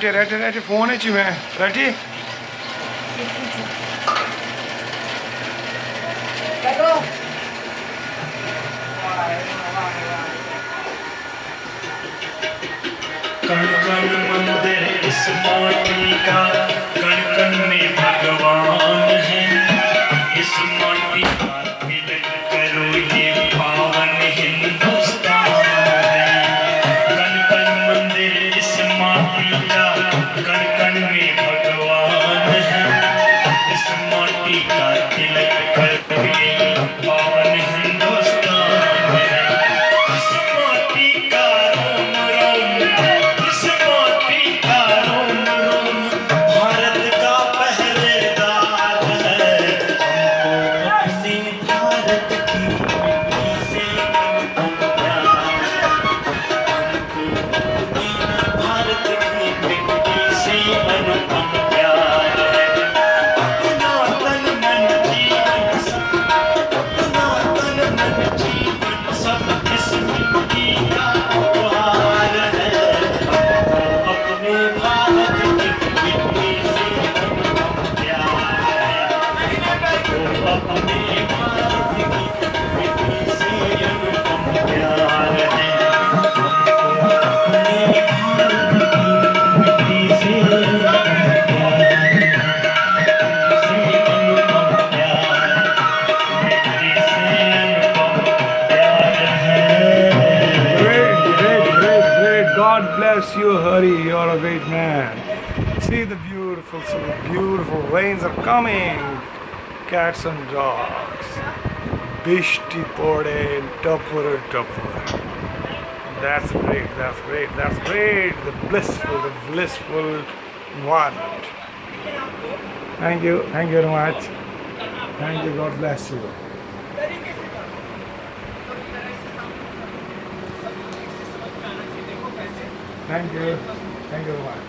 Ready. Phone is में. Ready? कण कण मंदिर इस माटी का, कण कण में भगवान है। इस माटी का तिलक करो, ये पावन हिंदुस्तान है। कण कण मंदिर इस माटी का, कण कण में भगवान है। इस माटी का तिलक करो, ये पावन हिंदुस्तान है। इस माटी का रोम रोम, इस माटी का रोम रोम भारत का पहरेदार है। हमको अपने भारत की मिट्टी से अनुपम प्यार है। हमको अपने भारत की मिट्टी से अनुपम प्यार है। अपना तन मन जीवन सब, अपना तन मन जीवन सब इस मिट्टी का उपहार है। हमको अपने भारत की मिट्टी से अनुपम प्यार है। हमको अपने भारत की मिट्टी से अनुपम प्यार है। हमको अपने भारत की मिट्टी से अनुपम प्यार है। से अनुपम प्यार है। मिट्टी से अनुपम प्यार है। Great. God bless you, Hari. You're a great man. See the beautiful rains are coming. Cats and dogs. Bishti pode topper. That's great. The blissful environment. Thank you very much. Thank you. God bless you. Thank you very much.